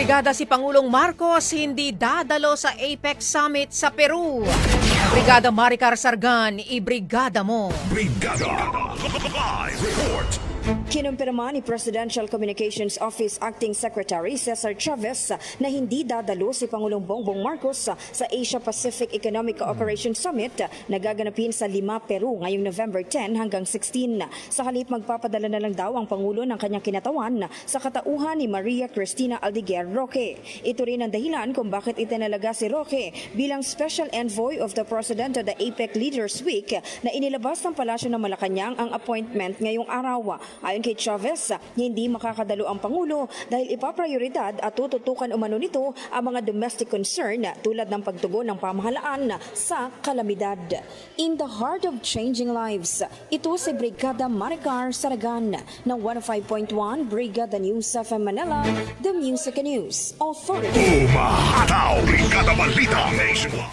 Brigada si Pangulong Marcos hindi dadalo sa APEC Summit sa Peru. Brigada Maricar Sargan, ibrigada mo. Brigada Live Report. Kinumpirma ni Presidential Communications Office Acting Secretary Cesar Chavez na hindi dadalo si Pangulong Bongbong Marcos sa Asia-Pacific Economic Cooperation Summit na gaganapin sa Lima, Peru ngayong November 10 hanggang 16. Sa halip magpapadala na lang daw ang Pangulo ng kanyang kinatawan sa katauhan ni Maria Cristina Aldeguer Roque. Ito rin ang dahilan kung bakit itinalaga si Roque bilang Special Envoy of the President of the APEC Leaders Week na inilabas ng Palasyo ng Malacanang ang appointment ngayong araw. Ayon kay Chavez, hindi makakadalo ang Pangulo dahil ipaprioridad at tututukan umano nito ang mga domestic concern tulad ng pagtugon ng pamahalaan sa kalamidad. In the heart of changing lives, ito si Brigada Maricar Sargan ng 105.1 Brigada News FM Manila, The Music and News Authority. Umahataw! Brigada Balita Nationwide.